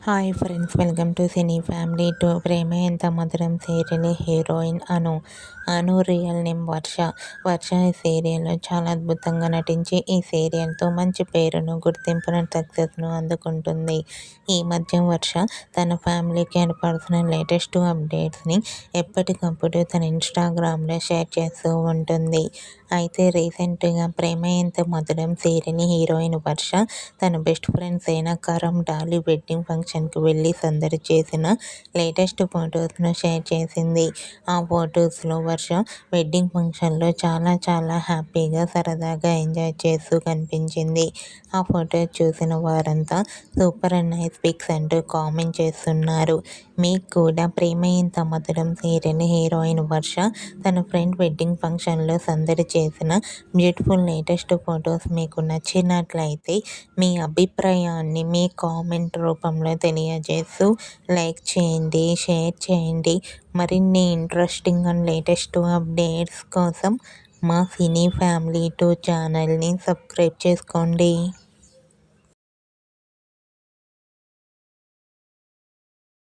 Hi friends, welcome to cine family. To Prema Entha Madhuram serial heroine Anu real name Varsha ఈ సీరియల్లో చాలా అద్భుతంగా నటించి ఈ సీరియల్తో మంచి పేరును, గుర్తింపును, సక్సెస్ను అందుకుంటుంది. ఈ మధ్య వర్ష తన ఫ్యామిలీకి అండ్ పర్సనల్ లేటెస్ట్ అప్డేట్స్ని ఎప్పటికప్పుడు తన ఇన్స్టాగ్రామ్లో షేర్ చేస్తూ ఉంటుంది. అయితే రీసెంట్గా ప్రేమ ఎంత మధురం సీరియల్ హీరోయిన్ వర్ష తన బెస్ట్ ఫ్రెండ్స్ అయిన కరం డాలీ వెడ్డింగ్ ఫంక్షన్కి వెళ్ళి సందడి చేసిన లేటెస్ట్ ఫొటోస్ను షేర్ చేసింది. ఆ ఫొటోస్లో వర్ష వెడ్డింగ్ ఫంక్షన్లో చాలా హ్యాపీగా, సరదాగా ఎంజాయ్ చేస్తూ కనిపించింది. ఆ ఫొటోస్ చూసిన వారంతా సూపర్ అండ్ నైస్ పిక్స్ అంటూ కామెంట్ చేస్తున్నారు. మీకు కూడా ప్రేమ ఇంత మధురం సీరియల్ హీరోయిన్ వర్ష తన ఫ్రెండ్ వెడ్డింగ్ ఫంక్షన్లో సందడి చేసిన బ్యూటిఫుల్ లేటెస్ట్ ఫొటోస్ మీకు నచ్చినట్లయితే మీ అభిప్రాయాన్ని మీ కామెంట్ రూపంలో తెలియజేస్తూ లైక్ చేయండి, షేర్ చేయండి. మరిన్ని ఇంట్రెస్టింగ్ అండ్ లేటెస్ట్ అప్డేట్స్ కోసం మా సినీ ఫ్యామిలీ 2 ఛానల్ని సబ్స్క్రైబ్ చేసుకోండి.